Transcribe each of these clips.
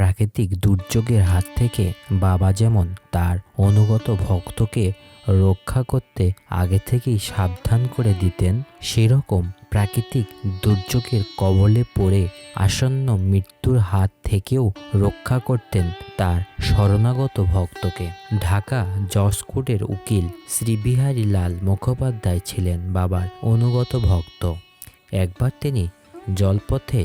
প্রাকৃতিক দুর্যোগের হাত থেকে বাবা যেমন তার অনুগত ভক্তকে রক্ষা করতে আগে থেকেই সাবধান করে দিতেন, সেরকম প্রাকৃতিক দুর্যোগের কবলে পড়ে আসন্ন মৃত্যুর হাত থেকেও রক্ষা করতেন তার শরণাগত ভক্তকে। ঢাকা জজ কোর্টের উকিল শ্রীবিহারী লাল মুখোপাধ্যায় ছিলেন বাবার অনুগত ভক্ত। একবার তিনি জলপথে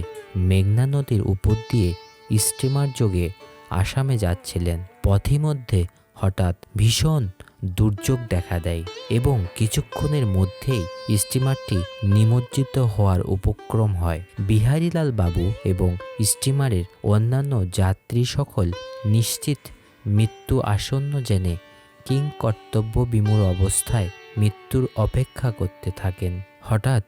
মেঘনা নদীর উপর দিয়ে স্টিমার যোগে আসামে যাচ্ছিলেন। পথিমধ্যে হঠাৎ ভীষণ দুর্যোগ দেখা দেয় এবং কিছুক্ষণের মধ্যেই স্টিমারটি নিমজ্জিত হওয়ার উপক্রম হয়। বিহারীলাল বাবু এবং স্টিমারের অন্যান্য যাত্রী সকল নিশ্চিত মৃত্যু আসন্ন জেনে কিংকর্তব্য বিমূঢ় অবস্থায় মৃত্যুর অপেক্ষা করতে থাকেন। হঠাৎ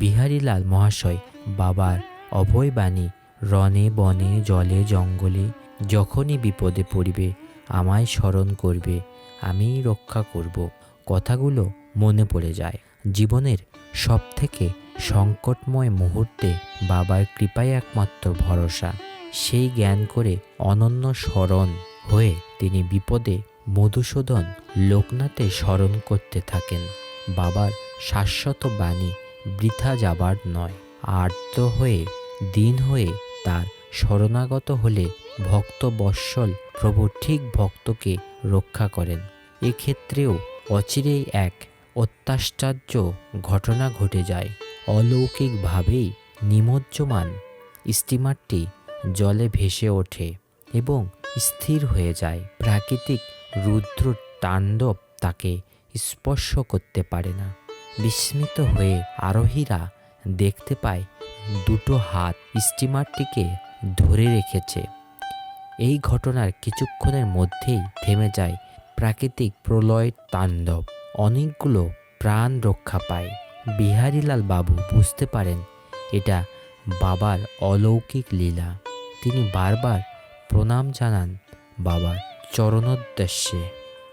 বিহারীলাল মহাশয় বাবার অভয়বাণী, রণে বনে জলে জঙ্গলে যখনই বিপদে পড়িবে আমায় স্মরণ করবে, আমিই রক্ষা করব, কথাগুলো মনে পড়ে যায়। জীবনের সবথেকে সংকটময় মুহূর্তে বাবার কৃপাই একমাত্র ভরসা। সেই জ্ঞান করে অনন্য স্মরণ হয়ে তিনি বিপদে মধুসূদন লোকনাথে স্মরণ করতে থাকেন। বাবার শাশ্বত বাণী বৃথা যাবার নয়। আর্ত হয়ে দিন হয়ে তার শরণাগত হলে ভক্তবৎসল প্রভু ঠিক ভক্তকে রক্ষা করেন। এক্ষেত্রেও অচিরেই এক অত্যাশ্চর্য ঘটনা ঘটে যায়। অলৌকিকভাবেই নিমজ্জমান স্টিমারটি জলে ভেসে ওঠে এবং স্থির হয়ে যায়। প্রাকৃতিক রুদ্র তাণ্ডব তাকে স্পর্শ করতে পারে না। বিস্মিত হয়ে আরোহীরা দেখতে পায় দুটো হাত স্টিমারটিকে ধরে রেখেছে। এই ঘটনার কিছুক্ষণের মধ্যেই থেমে যায় প্রাকৃতিক প্রলয় তাণ্ডব। অনেকগুলো প্রাণ রক্ষা পায়। বিহারীলাল বাবু বুঝতে পারেন এটা বাবার অলৌকিক লীলা। তিনি বারবার প্রণাম জানান বাবার চরণোদ্দেশ্যে।